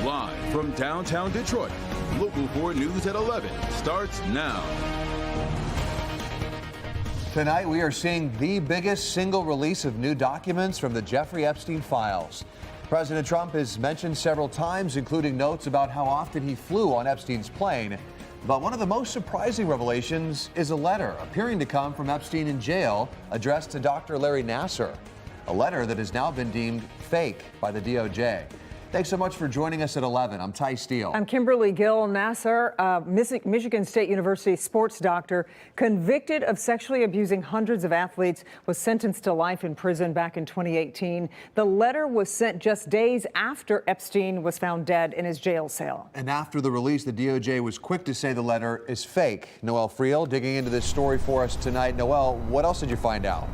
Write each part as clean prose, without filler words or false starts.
Live from downtown Detroit, Local 4 News at 11 starts now. Tonight, we are seeing the biggest single release of new documents from the Jeffrey Epstein files. President Trump has mentioned several times, including notes about how often he flew on Epstein's plane. But one of the most surprising revelations is a letter appearing to come from Epstein in jail addressed to Dr. Larry Nassar, a letter that has now been deemed fake by the DOJ. Thanks so much for joining us at 11. I'm Ty Steele. I'm Kimberly Gill. Nassar, Michigan State University sports doctor, convicted of sexually abusing hundreds of athletes, was sentenced to life in prison back in 2018. The letter was sent just days after Epstein was found dead in his jail cell. And after the release, the DOJ was quick to say the letter is fake. Noelle Friel digging into this story for us tonight. Noelle, what else did you find out?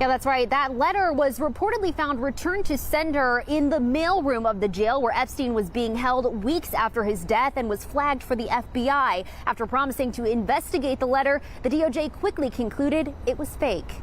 Yeah, that's right. That letter was reportedly found returned to sender in the mailroom of the jail where Epstein was being held weeks after his death and was flagged for the FBI. After promising to investigate the letter, the DOJ quickly concluded it was fake.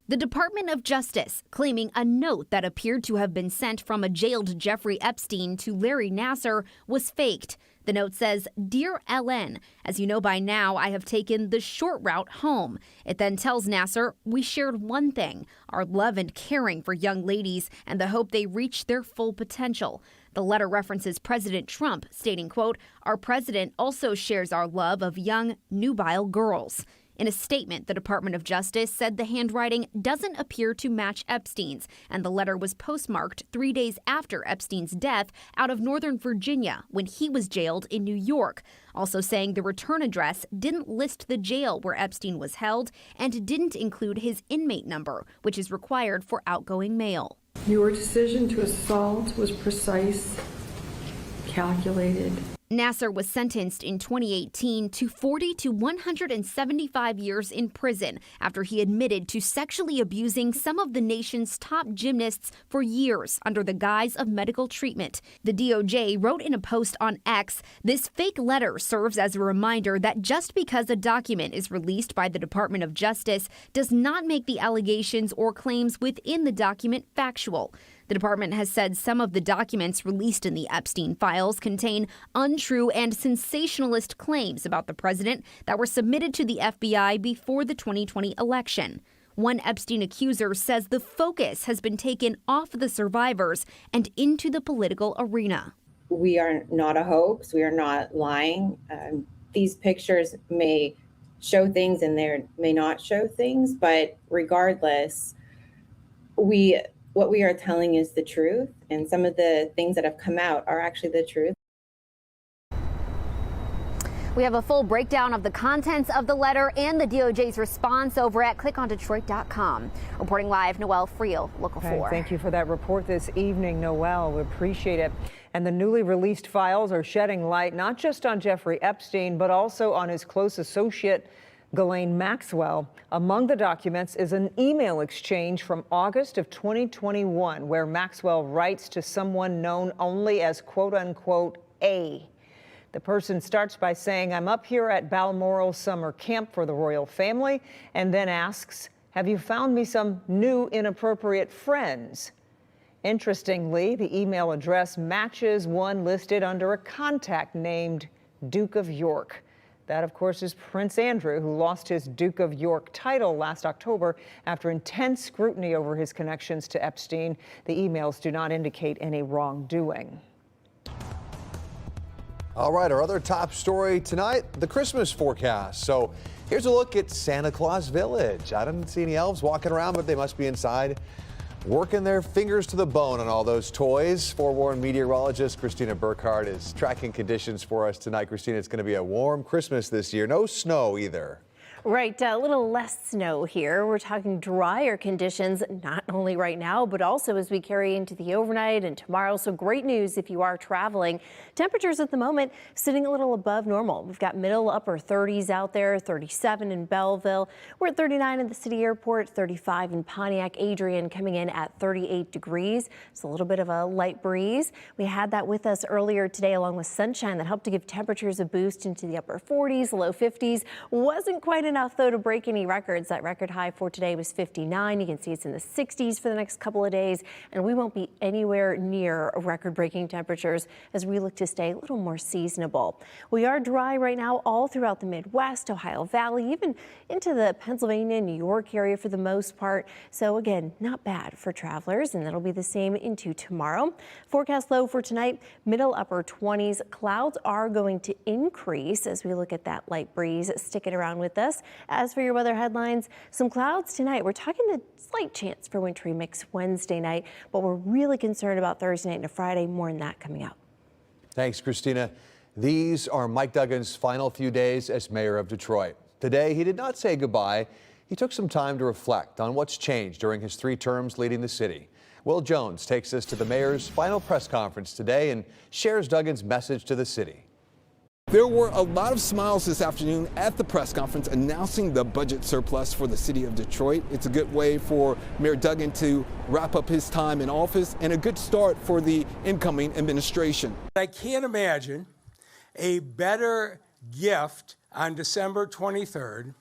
The Department of Justice claiming a note that appeared to have been sent from a jailed Jeffrey Epstein to Larry Nassar was faked. The note says, "Dear Ellen, as you know by now, I have taken the short route home." It then tells Nassar, "We shared one thing, our love and caring for young ladies and the hope they reach their full potential." The letter references President Trump, stating, quote, "Our president also shares our love of young, nubile girls." In a statement, the Department of Justice said the handwriting doesn't appear to match Epstein's, and the letter was postmarked 3 days after Epstein's death out of Northern Virginia when he was jailed in New York. Also saying the return address didn't list the jail where Epstein was held and didn't include his inmate number, which is required for outgoing mail. Your decision to assault was precise, calculated. Nassar was sentenced in 2018 to 40 to 175 years in prison after he admitted to sexually abusing some of the nation's top gymnasts for years under the guise of medical treatment. The DOJ wrote in a post on X, "This fake letter serves as a reminder that just because a document is released by the Department of Justice does not make the allegations or claims within the document factual." The department has said some of the documents released in the Epstein files contain untrue and sensationalist claims about the president that were submitted to the FBI before the 2020 election. One Epstein accuser says the focus has been taken off the survivors and into the political arena. We are not a hoax. We are not lying. These pictures may show things and they may not show things, but regardless, what we are telling is the truth, and some of the things that have come out are actually the truth. We have a full breakdown of the contents of the letter and the DOJ's response over at clickondetroit.com. Reporting live, Noelle Friel, Local 4. Thank you for that report this evening, Noelle. We appreciate it. And the newly released files are shedding light not just on Jeffrey Epstein, but also on his close associate, Ghislaine Maxwell. Among the documents is an email exchange from August of 2021 where Maxwell writes to someone known only as quote unquote A. The person starts by saying, "I'm up here at Balmoral summer camp for the royal family," and then asks, "Have you found me some new inappropriate friends?" Interestingly, the email address matches one listed under a contact named Duke of York. That, of course, is Prince Andrew, who lost his Duke of York title last October after intense scrutiny over his connections to Epstein. The emails do not indicate any wrongdoing. All right, our other top story tonight, the Christmas forecast. So here's a look at Santa Claus Village. I didn't see any elves walking around, but they must be inside working their fingers to the bone on all those toys. Forewarned meteorologist Christina Burkhardt is tracking conditions for us tonight. Christina, it's going to be a warm Christmas this year. No snow either. Right, a little less snow here. We're talking drier conditions, not only right now, but also as we carry into the overnight and tomorrow. So great news if you are traveling. Temperatures at the moment sitting a little above normal. We've got middle upper 30s out there, 37 in Belleville. We're at 39 in the city airport, 35 in Pontiac. Adrian coming in at 38 degrees. It's a little bit of a light breeze. We had that with us earlier today along with sunshine that helped to give temperatures a boost into the upper 40s, low 50s. Wasn't quite enough, though, to break any records. That record high for today was 59. You can see it's in the 60s for the next couple of days, and we won't be anywhere near record-breaking temperatures as we look to stay a little more seasonable. We are dry right now all throughout the Midwest, Ohio Valley, even into the Pennsylvania, New York area for the most part. So again, not bad for travelers, and that'll be the same into tomorrow. Forecast low for tonight, middle upper 20s. Clouds are going to increase as we look at that light breeze sticking around with us. As for your weather headlines, some clouds tonight. We're talking the slight chance for wintry mix Wednesday night, but we're really concerned about Thursday night and Friday. More on that coming out. Thanks, Christina. These are Mike Duggan's final few days as mayor of Detroit. Today, he did not say goodbye. He took some time to reflect on what's changed during his 3 terms leading the city. Will Jones takes us to the mayor's final press conference today and shares Duggan's message to the city. There were a lot of smiles this afternoon at the press conference announcing the budget surplus for the city of Detroit. It's a good way for Mayor Duggan to wrap up his time in office and a good start for the incoming administration. I can't imagine a better gift on December 23rd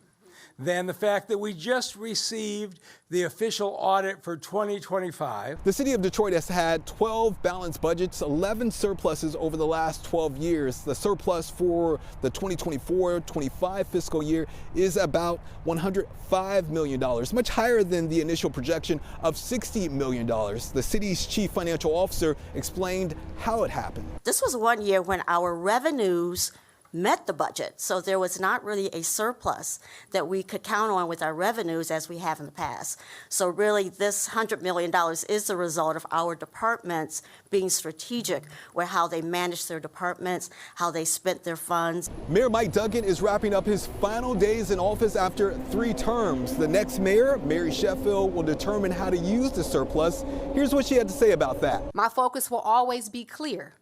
than the fact that we just received the official audit for 2025. The city of Detroit has had 12 balanced budgets, 11 surpluses over the last 12 years. The surplus for the 2024-25 fiscal year is about $105 million, much higher than the initial projection of $60 million. The city's chief financial officer explained how it happened. This was one year when our revenues met the budget, so there was not really a surplus that we could count on with our revenues as we have in the past. So really this $100 million is the result of our departments being strategic with how they managed their departments, how they spent their funds. Mayor Mike Duggan is wrapping up his final days in office after 3 terms. The next mayor, Mary Sheffield, will determine how to use the surplus. Here's what she had to say about that. My focus will always be clear: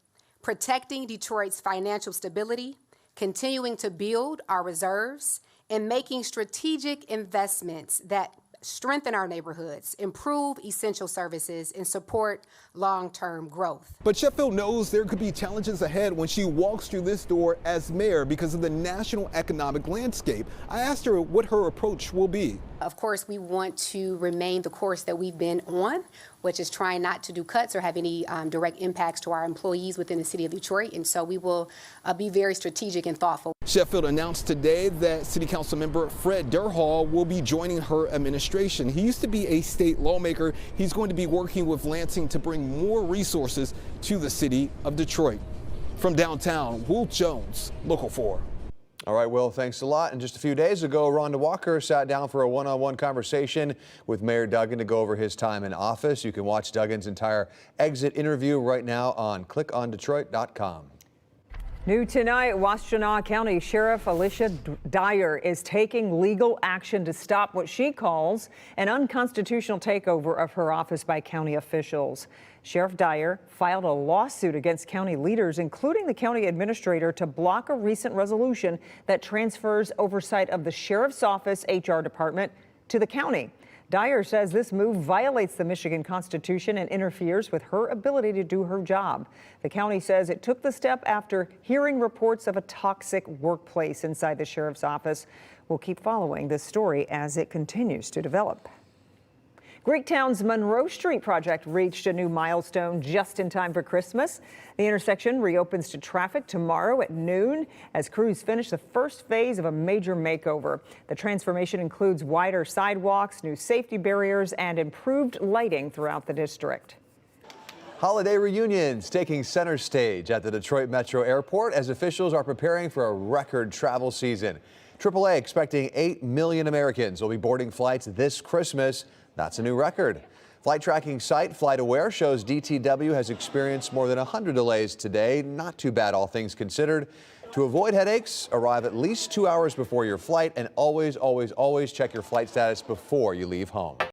protecting Detroit's financial stability, continuing to build our reserves, and making strategic investments that strengthen our neighborhoods, improve essential services, and support long-term growth. But Sheffield knows there could be challenges ahead when she walks through this door as mayor because of the national economic landscape. I asked her what her approach will be. Of course, we want to remain the course that we've been on, which is trying not to do cuts or have any direct impacts to our employees within the city of Detroit. And so we will be very strategic and thoughtful. Sheffield announced today that City Council member Fred Durhal will be joining her administration. He used to be a state lawmaker. He's going to be working with Lansing to bring more resources to the city of Detroit. From downtown, Will Jones, Local 4. All right, Will, thanks a lot. And just a few days ago, Rhonda Walker sat down for a one-on-one conversation with Mayor Duggan to go over his time in office. You can watch Duggan's entire exit interview right now on clickondetroit.com. New tonight, Washtenaw County Sheriff Alicia Dyer is taking legal action to stop what she calls an unconstitutional takeover of her office by county officials. Sheriff Dyer filed a lawsuit against county leaders, including the county administrator, to block a recent resolution that transfers oversight of the sheriff's office HR department to the county. Dyer says this move violates the Michigan Constitution and interferes with her ability to do her job. The county says it took the step after hearing reports of a toxic workplace inside the sheriff's office. We'll keep following this story as it continues to develop. Greektown's Monroe Street project reached a new milestone just in time for Christmas. The intersection reopens to traffic tomorrow at noon as crews finish the first phase of a major makeover. The transformation includes wider sidewalks, new safety barriers, and improved lighting throughout the district. Holiday reunions taking center stage at the Detroit Metro Airport as officials are preparing for a record travel season. AAA expecting 8 million Americans will be boarding flights this Christmas. That's a new record. Flight tracking site FlightAware shows DTW has experienced more than 100 delays today. Not too bad, all things considered. To avoid headaches, arrive at least 2 hours before your flight and always check your flight status before you leave home.